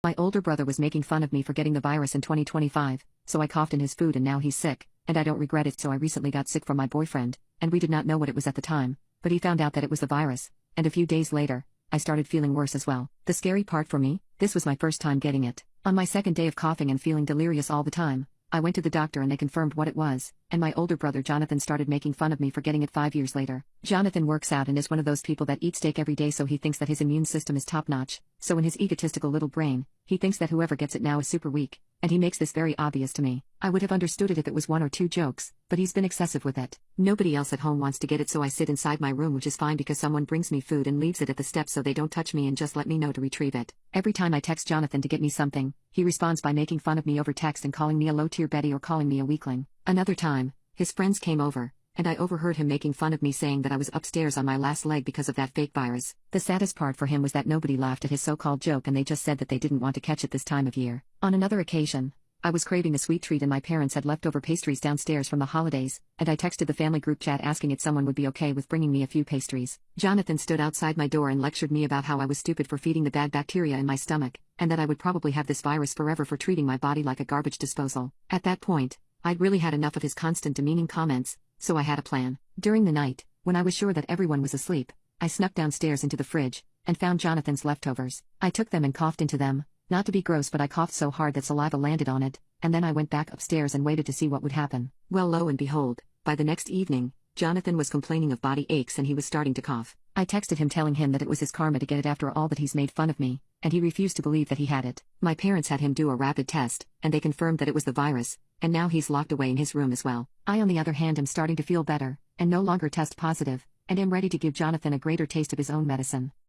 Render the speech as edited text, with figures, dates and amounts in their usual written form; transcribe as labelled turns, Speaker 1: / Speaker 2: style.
Speaker 1: My older brother was making fun of me for getting the virus in 2025, so I coughed in his food and now he's sick, and I don't regret it. So I recently got sick from my boyfriend, and we did not know what it was at the time, but he found out that it was the virus, and a few days later, I started feeling worse as well. The scary part for me, this was my first time getting it. On my second day of coughing and feeling delirious all the time, I went to the doctor and they confirmed what it was, and my older brother Jonathan started making fun of me for getting it 5 years later. Jonathan works out and is one of those people that eat steak every day, so he thinks that his immune system is top-notch, so in his egotistical little brain, he thinks that whoever gets it now is super weak, and he makes this very obvious to me. I would have understood it if it was one or two jokes, but he's been excessive with it. Nobody else at home wants to get it, so I sit inside my room, which is fine because someone brings me food and leaves it at the steps so they don't touch me and just let me know to retrieve it. Every time I text Jonathan to get me something, he responds by making fun of me over text and calling me a low-tier Betty or calling me a weakling. Another time, his friends came over, and I overheard him making fun of me saying that I was upstairs on my last leg because of that fake virus. The saddest part for him was that nobody laughed at his so-called joke and they just said that they didn't want to catch it this time of year. On another occasion, I was craving a sweet treat and my parents had leftover pastries downstairs from the holidays, and I texted the family group chat asking if someone would be okay with bringing me a few pastries. Jonathan stood outside my door and lectured me about how I was stupid for feeding the bad bacteria in my stomach, and that I would probably have this virus forever for treating my body like a garbage disposal. At that point, I'd really had enough of his constant demeaning comments, so I had a plan. During the night, when I was sure that everyone was asleep, I snuck downstairs into the fridge, and found Jonathan's leftovers. I took them and coughed into them, not to be gross, but I coughed so hard that saliva landed on it, and then I went back upstairs and waited to see what would happen. Well, lo and behold, by the next evening, Jonathan was complaining of body aches and he was starting to cough. I texted him telling him that it was his karma to get it after all that he's made fun of me, and he refused to believe that he had it. My parents had him do a rapid test, and they confirmed that it was the virus, and now he's locked away in his room as well. I on the other hand am starting to feel better, and no longer test positive, and am ready to give Jonathan a greater taste of his own medicine.